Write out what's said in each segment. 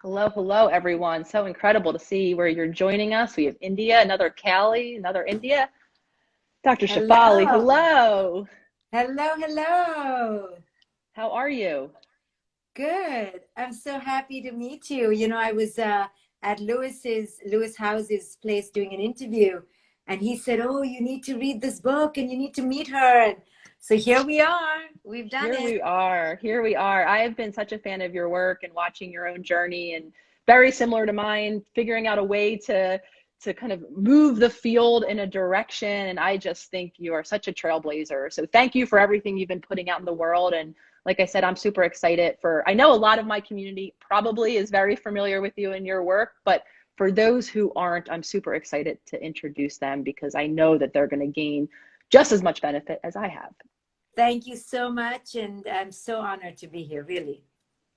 Hello, hello, everyone. So incredible to see where you're joining us. We have India, another Cali, another India. Dr. Shefali, Hello. hello. Hello, hello. How are you? Good. I'm so happy to meet you. I was at Lewis House's place doing an interview, and he said, "Oh, you need to read this book and you need to meet her." And so here we are. We've done Here it. we are. Here we are. I have been such a fan of your work and watching your own journey, and very similar to mine, figuring out a way to kind of move the field in a direction. And I just think you are such a trailblazer. So thank you for everything you've been putting out in the world. And like I said, I'm super excited for, I know a lot of my community probably is very familiar with you and your work, but for those who aren't, I'm super excited to introduce them because I know that they're going to gain just as much benefit as I have. Thank you so much, and I'm so honored to be here, really.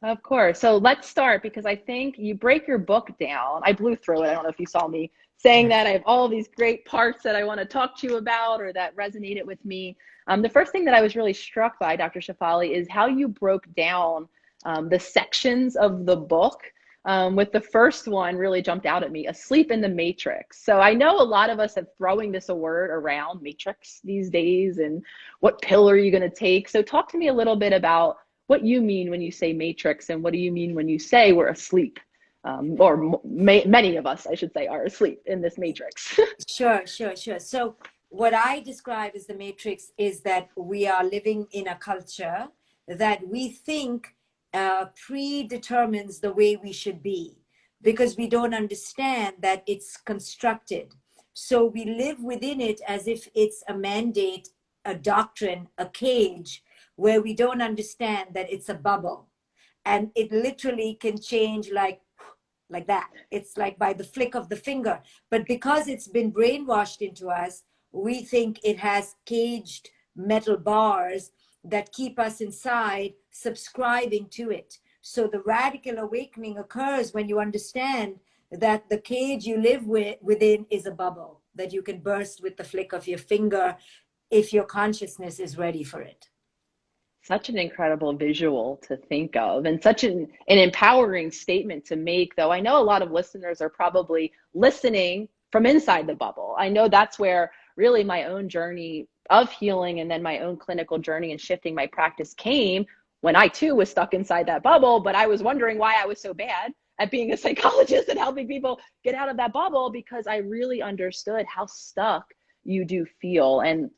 Of course. So let's start because I think you break your book down. I blew through it. I don't know if you saw me saying that. I have all these great parts that I want to talk to you about or that resonated with me. The first thing that I was really struck by, Dr. Shefali, is how you broke down the sections of the book. With the first one really jumped out at me, asleep in the matrix. So I know a lot of us have throwing this a word around matrix these days and what pill are you going to take? So talk to me a little bit about what you mean when you say matrix and what do you mean when you say we're asleep, or many of us, I should say, are asleep in this matrix. Sure. So what I describe as the matrix is that we are living in a culture that we think predetermines the way we should be because we don't understand that it's constructed. So we live within it as if it's a mandate, a doctrine, a cage where we don't understand that it's a bubble and it literally can change like that. It's like by the flick of the finger. But because it's been brainwashed into us, we think it has caged metal bars that keep us inside, subscribing to it. So the radical awakening occurs when you understand that the cage you live within is a bubble that you can burst with the flick of your finger if your consciousness is ready for it. Such an incredible visual to think of and such an empowering statement to make, though I know a lot of listeners are probably listening from inside the bubble. I know that's where really my own journey of healing and then my own clinical journey and shifting my practice came when I too was stuck inside that bubble, but I was wondering why I was so bad at being a psychologist and helping people get out of that bubble because I really understood how stuck you do feel. And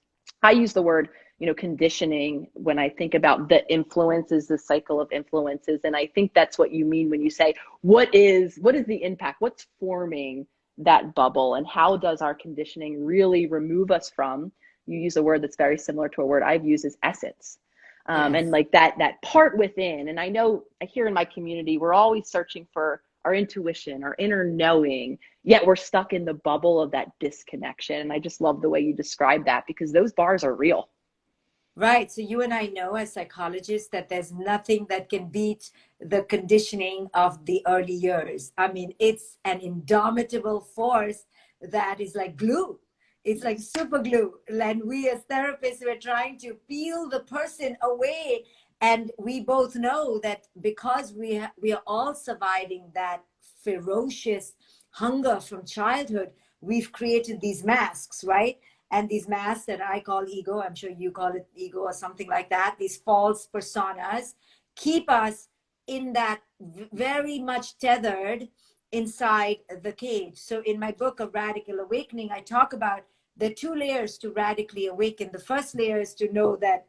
I use the word conditioning when I think about the influences, the cycle of influences. And I think that's what you mean when you say, what is the impact? What's forming that bubble? And how does our conditioning really remove us from, you use a word that's very similar to a word I've used, is essence. And Yes. like that part within. And I know I hear in my community, we're always searching for our intuition, our inner knowing, yet we're stuck in the bubble of that disconnection. And I just love the way you describe that because those bars are real. Right. So you and I know as psychologists that there's nothing that can beat the conditioning of the early years. I mean, it's an indomitable force that is like glue. It's like super glue. And we as therapists, we're trying to peel the person away. And we both know that because we are all surviving that ferocious hunger from childhood, we've created these masks, right? And these masks that I call ego, I'm sure you call it ego or something like that, these false personas keep us in that very much tethered inside the cage. So in my book of Radical Awakening, I talk about the two layers to radically awaken. The first layer is to know that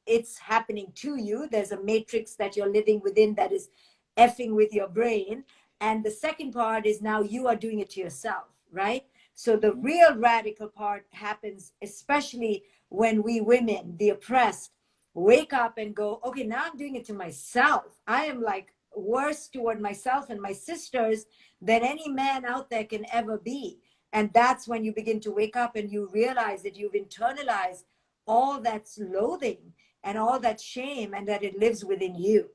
it's happening to you. There's a matrix that you're living within that is effing with your brain. And the second part is now you are doing it to yourself, right? So the real radical part happens, especially when we women, the oppressed, wake up and go, okay, now I'm doing it to myself. I am like worse toward myself and my sisters than any man out there can ever be. And that's when you begin to wake up and you realize that you've internalized all that's loathing and all that shame and that it lives within you.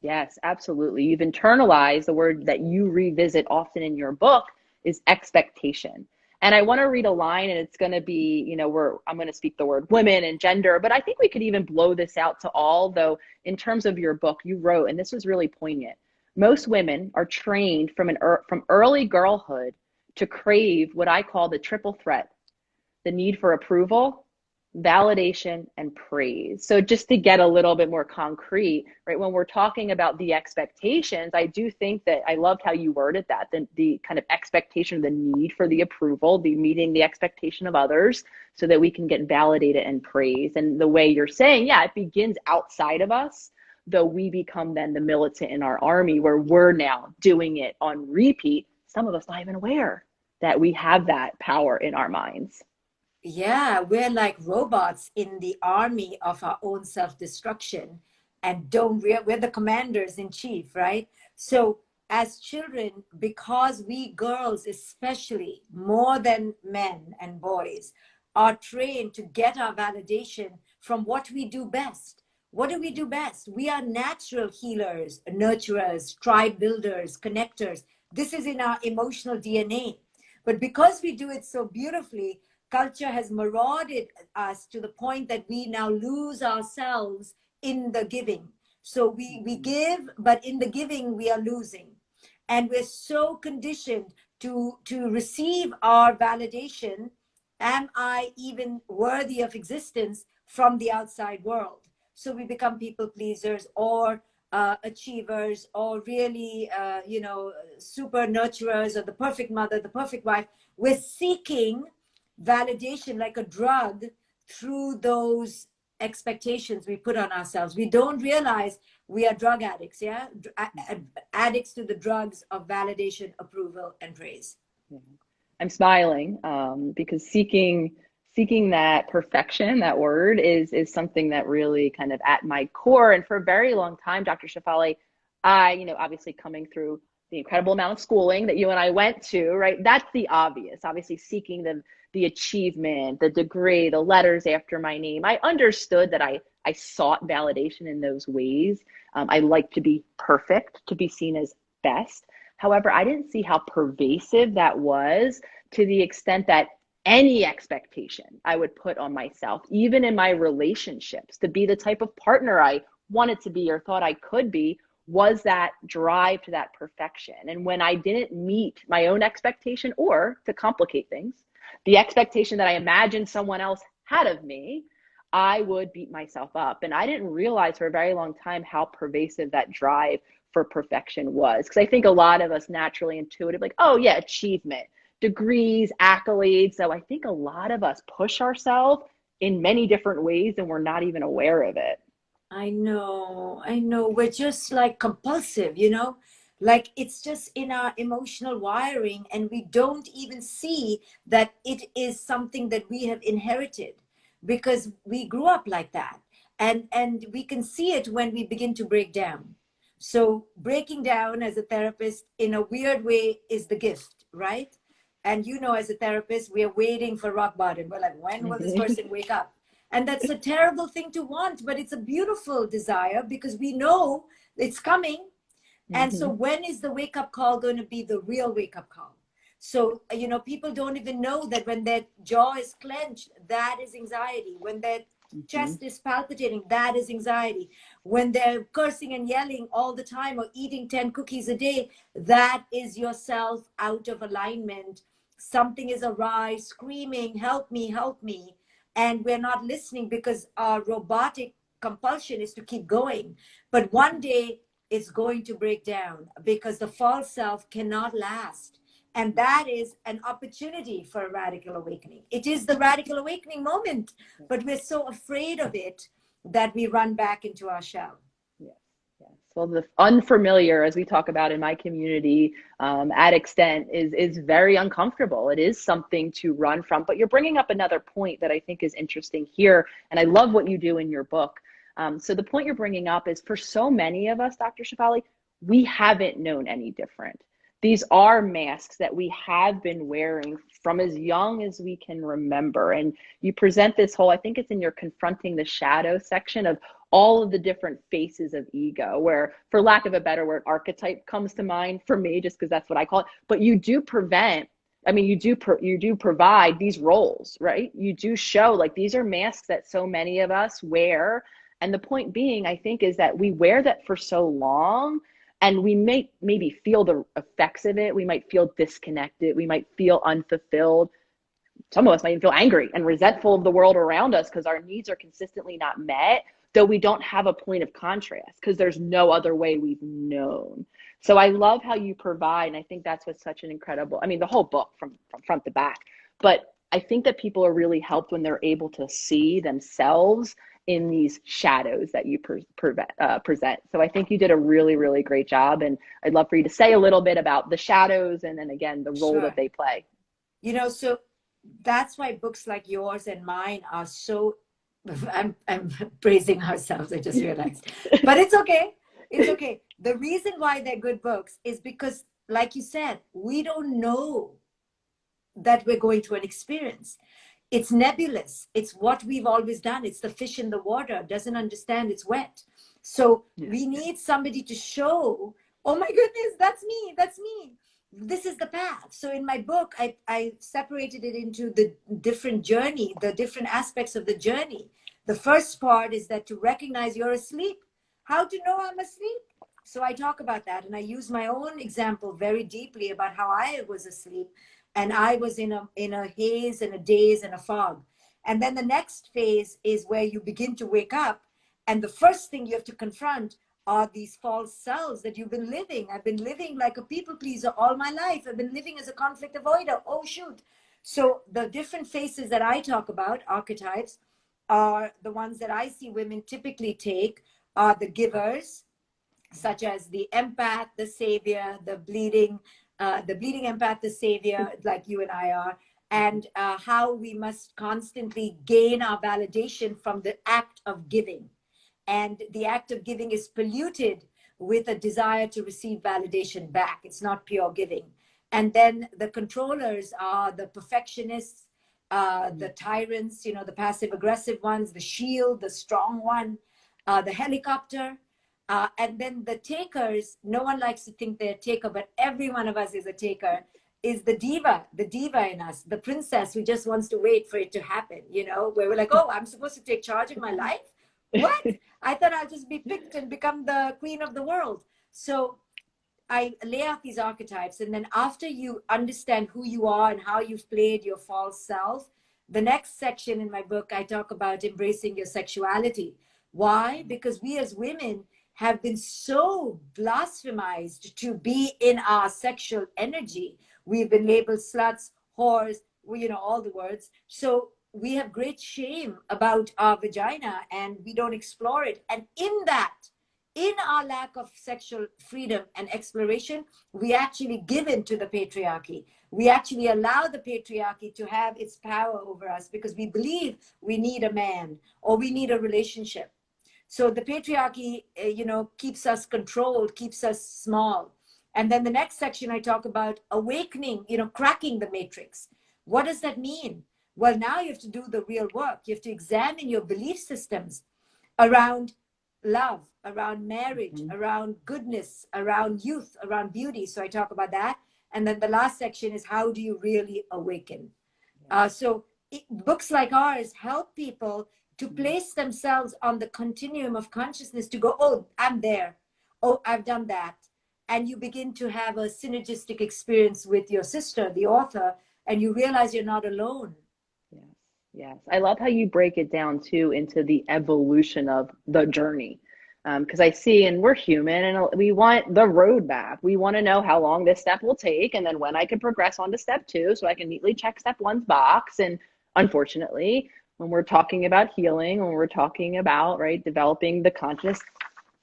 Yes, absolutely. You've internalized the word that you revisit often in your book is expectation. And I want to read a line and it's going to be, I'm going to speak the word women and gender, but I think we could even blow this out to all, though in terms of your book, you wrote, and this was really poignant, Most women are trained from early girlhood to crave what I call the triple threat: the need for approval, validation, and praise. So just to get a little bit more concrete, right, when we're talking about the expectations, I do think that I loved how you worded that, the kind of expectation, the need for the approval, the meeting the expectation of others so that we can get validated and praised. And the way you're saying, yeah, it begins outside of us, though we become then the militant in our army where we're now doing it on repeat. Some of us not even aware that we have that power in our minds. Yeah, we're like robots in the army of our own self-destruction, and we're the commanders in chief, right? So as children, because we girls especially, more than men and boys, are trained to get our validation from what we do best. What do we do best? We are natural healers, nurturers, tribe builders, connectors. This is in our emotional DNA. But because we do it so beautifully, culture has marauded us to the point that we now lose ourselves in the giving. So we give, but in the giving, we are losing. And we're so conditioned to receive our validation. Am I even worthy of existence from the outside world? So we become people pleasers or achievers, or really, super nurturers, or the perfect mother, the perfect wife. We're seeking validation like a drug through those expectations we put on ourselves. We don't realize we are drug addicts, yeah? Addicts to the drugs of validation, approval, and praise. Yeah. I'm smiling because seeking that perfection, that word is something that really kind of at my core. And for a very long time, Dr. Shefali, obviously coming through the incredible amount of schooling that you and I went to, right? That's the obvious, obviously seeking the achievement, the degree, the letters after my name. I understood that I sought validation in those ways. I like to be perfect, to be seen as best. However, I didn't see how pervasive that was, to the extent that any expectation I would put on myself, even in my relationships, to be the type of partner I wanted to be or thought I could be, was that drive to that perfection. And when I didn't meet my own expectation, or to complicate things, the expectation that I imagined someone else had of me, I would beat myself up. And I didn't realize for a very long time how pervasive that drive for perfection was. Because I think a lot of us naturally intuitive, like, oh yeah, achievement, degrees, accolades. So I think a lot of us push ourselves in many different ways and we're not even aware of it. I know. We're just like compulsive, like it's just in our emotional wiring, and we don't even see that it is something that we have inherited because we grew up like that. And we can see it when we begin to break down. So breaking down as a therapist in a weird way is the gift, right? And as a therapist, we are waiting for rock bottom. We're like, when will this person wake up? And that's a terrible thing to want, but it's a beautiful desire because we know it's coming. And so when is the wake up call going to be the real wake up call? So, people don't even know that when their jaw is clenched, that is anxiety. When their chest is palpitating, that is anxiety. When they're cursing and yelling all the time or eating 10 cookies a day, that is yourself out of alignment. Something is awry, screaming, help me, help me. And we're not listening because our robotic compulsion is to keep going. But one day it's going to break down because the false self cannot last. And that is an opportunity for a radical awakening. It is the radical awakening moment, but we're so afraid of it that we run back into our shell. Yes, yes. Well, the unfamiliar, as we talk about in my community, at extent, is very uncomfortable. It is something to run from. But you're bringing up another point that I think is interesting here, and I love what you do in your book. So the point you're bringing up is, for so many of us, Dr. Shefali, we haven't known any different. These are masks that we have been wearing from as young as we can remember. And you present this whole, I think it's in your Confronting the Shadow section, of all of the different faces of ego, where, for lack of a better word, archetype comes to mind for me, just because that's what I call it. But you do you do provide these roles, right? You do show, like, these are masks that so many of us wear. And the point being, I think, is that we wear that for so long And we may maybe feel the effects of it. We might feel disconnected. We might feel unfulfilled. Some of us might even feel angry and resentful of the world around us because our needs are consistently not met, though we don't have a point of contrast because there's no other way we've known. So I love how you provide, and I think that's what's such an incredible, I mean, the whole book from front to back, but I think that people are really helped when they're able to see themselves in these shadows that you present. So I think you did a really, really great job. And I'd love for you to say a little bit about the shadows and then again, the role that they play. You know, so that's why books like yours and mine are so, I'm praising ourselves, I just realized, but it's okay. It's okay. The reason why they're good books is because, like you said, we don't know that we're going through an experience. It's nebulous. It's what we've always done. It's the fish in the water, doesn't understand it's wet. So we need somebody to show, oh my goodness, that's me, that's me. This is the path. So in my book, I separated it into the different journey, the different aspects of the journey. The first part is that to recognize you're asleep. How to know I'm asleep? So I talk about that, and I use my own example very deeply about how I was asleep, and I was in a haze and a daze and a fog. And then the next phase is where you begin to wake up, and the first thing you have to confront are these false selves that you've been living. I've been living like a people pleaser all my life. I've been living as a conflict avoider. Oh, shoot. So the different faces that I talk about, archetypes, are the ones that I see women typically take are the givers, such as the empath, the savior, the bleeding empath, the savior, like you and I are, and how we must constantly gain our validation from the act of giving. And the act of giving is polluted with a desire to receive validation back. It's not pure giving. And then the controllers are the perfectionists, the tyrants, you know, the passive aggressive ones, the shield, the strong one, the helicopter. And then the takers, no one likes to think they're a taker, but every one of us is a taker, is the diva in us, the princess who just wants to wait for it to happen, you know, where we're like, oh, I'm supposed to take charge of my life? What? I thought I'll just be picked and become the queen of the world. So I lay out these archetypes. And then after you understand who you are and how you've played your false self, the next section in my book, I talk about embracing your sexuality. Why? Because we as women have been so blasphemized to be in our sexual energy. We've been labeled sluts, whores, you know, all the words. So we have great shame about our vagina and we don't explore it. And in our lack of sexual freedom and exploration, we actually give in to the patriarchy. We actually allow the patriarchy to have its power over us because we believe we need a man or we need a relationship. So the patriarchy, you know, keeps us controlled, keeps us small. And then the next section, I talk about awakening, you know, cracking the matrix. What does that mean? Well, now you have to do the real work. You have to examine your belief systems around love, around marriage, around goodness, around youth, around beauty. So I talk about that. And then the last section is how do you really awaken? Books like ours help people to place themselves on the continuum of consciousness to go, oh, I'm there. Oh, I've done that. And you begin to have a synergistic experience with your sister, the author, and you realize you're not alone. Yes, yes. I love how you break it down too into the evolution of the journey. Because I see, and we're human, and we want the roadmap. We want to know how long this step will take, and then when I can progress on to step 2, so I can neatly check step 1's box. And unfortunately, when we're talking about healing, when we're talking about, right, developing the conscious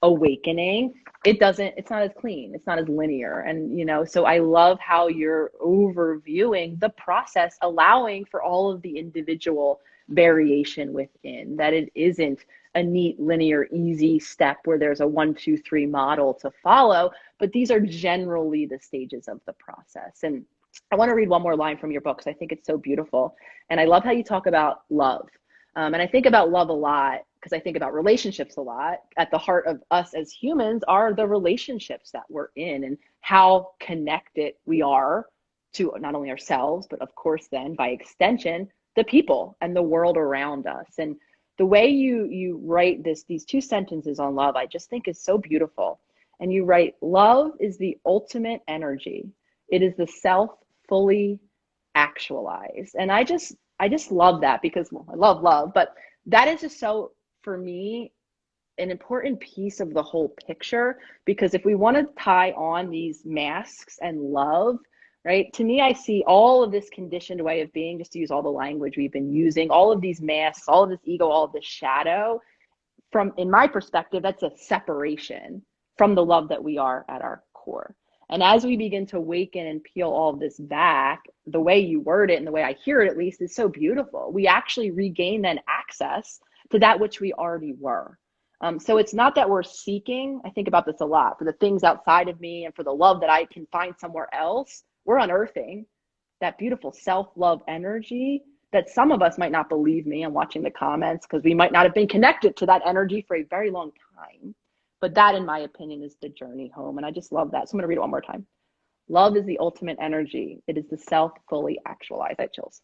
awakening, it's not as clean, it's not as linear. And, you know, so I love how you're overviewing the process, allowing for all of the individual variation within, that it isn't a neat, linear, easy step where there's a 1, 2, 3 model to follow, but these are generally the stages of the process. And I want to read one more line from your book because I think it's so beautiful. And I love how you talk about love. And I think about love a lot because I think about relationships a lot. At the heart of us as humans are the relationships that we're in and how connected we are to not only ourselves, but of course then by extension, the people and the world around us. And the way you write these 2 sentences on love, I just think is so beautiful. And you write, love is the ultimate energy. It is the self fully actualized. And I just love that because, well, I love love, but that is just so, for me, an important piece of the whole picture. Because if we want to tie on these masks and love, right, to me, I see all of this conditioned way of being, just to use all the language we've been using, all of these masks, all of this ego, all of this shadow, from, in my perspective, that's a separation from the love that we are at our core. And as we begin to awaken and peel all of this back, the way you word it and the way I hear it, at least, is so beautiful. We actually regain then access to that which we already were. So it's not that we're seeking, I think about this a lot, for the things outside of me and for the love that I can find somewhere else. We're unearthing that beautiful self-love energy that some of us might not believe me. I'm watching the comments because we might not have been connected to that energy for a very long time. But that, in my opinion, is the journey home. And I just love that. So I'm going to read it one more time. Love is the ultimate energy. It is the self fully actualized. I have chills.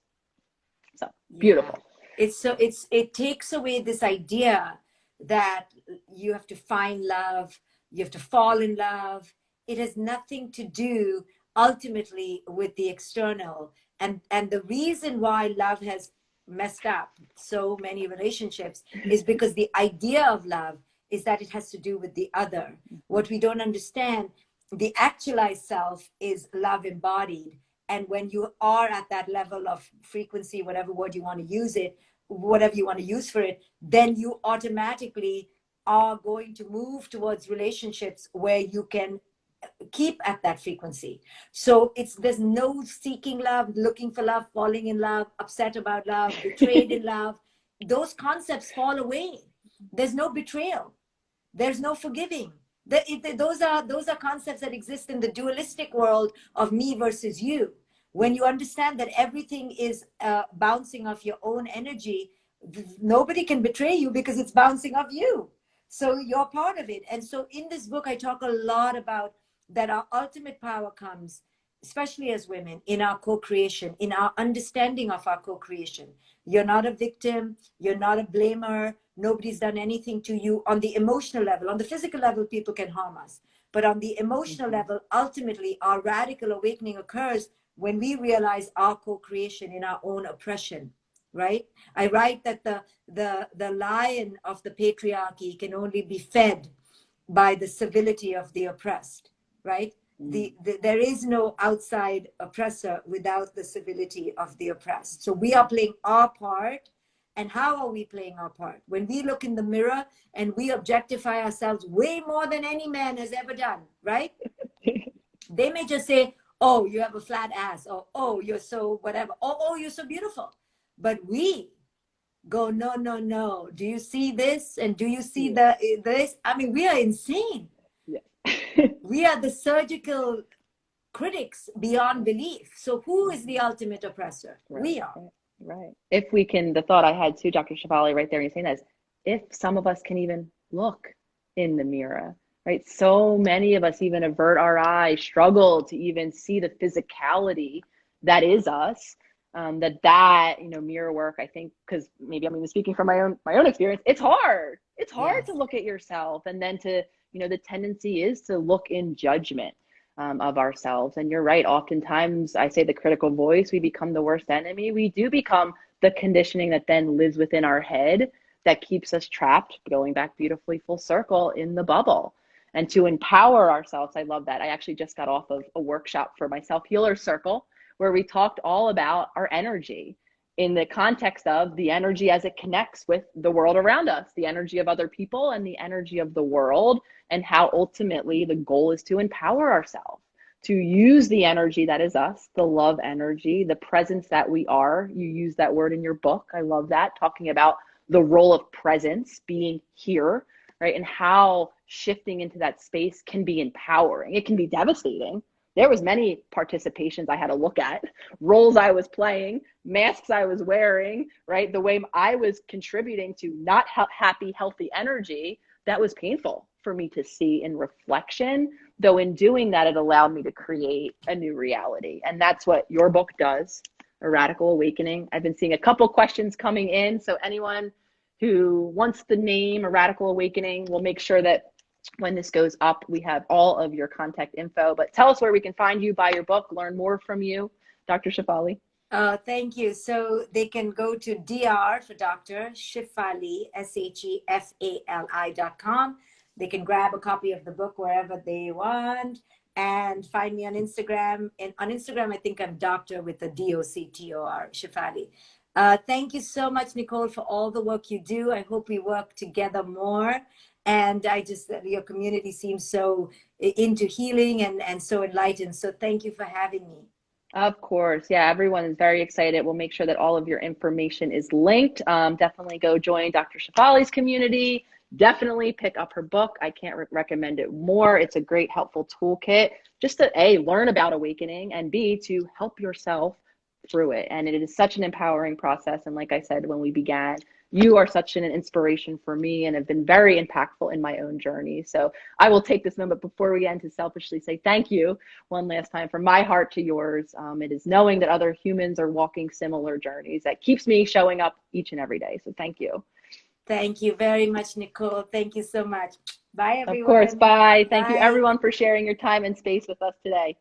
So beautiful. Yeah. It takes away this idea that you have to find love, you have to fall in love. It has nothing to do ultimately with the external. And the reason why love has messed up so many relationships is because the idea of love is that it has to do with the other. What we don't understand, the actualized self is love embodied. And when you are at that level of frequency, whatever word you want to use it, whatever you want to use for it, then you automatically are going to move towards relationships where you can keep at that frequency. So there's no seeking love, looking for love, falling in love, upset about love, betrayed in love. Those concepts fall away. There's no betrayal. There's no forgiving. Those are concepts that exist in the dualistic world of me versus you. When you understand that everything is bouncing off your own energy, nobody can betray you because it's bouncing off you. So you're part of it. And so in this book, I talk a lot about that our ultimate power comes, especially as women, in our co-creation, in our understanding of our co-creation. You're not a victim. You're not a blamer. Nobody's done anything to you on the emotional level. On the physical level, people can harm us. But on the emotional level, ultimately, our radical awakening occurs when we realize our co-creation in our own oppression, right? I write that the lion of the patriarchy can only be fed by the civility of the oppressed, right? There is no outside oppressor without the civility of the oppressed. So we are playing our part. And how are we playing our part? When we look in the mirror and we objectify ourselves way more than any man has ever done, right? They may just say, oh, you have a flat ass, or oh, you're so whatever, or oh, you're so beautiful. But we go, no, no, no. Do you see this? And do you see this? I mean, we are insane. Yeah. We are the surgical critics beyond belief. So who is the ultimate oppressor? Right. We are. Right. If we can, the thought I had too, Dr. Shefali, right there, you're saying that is, if some of us can even look in the mirror, right? So many of us even avert our eyes, struggle to even see the physicality that is us. That mirror work, I think, because maybe I'm even speaking from my own experience, it's hard. It's hard to look at yourself, and then to, the tendency is to look in judgment of ourselves. And you're right. Oftentimes, I say the critical voice, we become the worst enemy. We do become the conditioning that then lives within our head that keeps us trapped, going back beautifully full circle in the bubble. And to empower ourselves, I love that. I actually just got off of a workshop for my Self-Healer Circle where we talked all about our energy in the context of the energy as it connects with the world around us, the energy of other people and the energy of the world, and how ultimately the goal is to empower ourselves, to use the energy that is us, the love energy, the presence that we are. You use that word in your book. I love that, talking about the role of presence, being here, right? And how shifting into that space can be empowering. It can be devastating. There was many participations I had to look at, roles I was playing, masks I was wearing, right? The way I was contributing to not happy, healthy energy, that was painful for me to see in reflection. Though in doing that, it allowed me to create a new reality. And that's what your book does, A Radical Awakening. I've been seeing a couple questions coming in. So anyone who wants the name A Radical Awakening, we'll make sure that when this goes up, we have all of your contact info. But tell us where we can find you, buy your book, learn more from you, Dr. Shefali. Thank you. So they can go to Dr. for Dr. Shefali, SHEFALI.com. They can grab a copy of the book wherever they want, and find me on Instagram. And on Instagram, I think I'm Doctor with a DOCTOR, Shefali. Thank you so much, Nicole, for all the work you do. I hope we work together more. And your community seems so into healing and so enlightened. So thank you for having me. Of course. Yeah, everyone is very excited. We'll make sure that all of your information is linked. Definitely go join Dr. Shefali's community. Definitely pick up her book. I can't recommend it more. It's a great, helpful toolkit just to A, learn about awakening, and B, to help yourself through it. And it is such an empowering process. And like I said, when we began, you are such an inspiration for me and have been very impactful in my own journey. So I will take this moment before we end to selfishly say thank you one last time from my heart to yours. It is knowing that other humans are walking similar journeys that keeps me showing up each and every day. So thank you. Thank you very much, Nicole. Thank you so much. Bye, everyone. Of course. Bye. Thank you, Bye. everyone, for sharing your time and space with us today.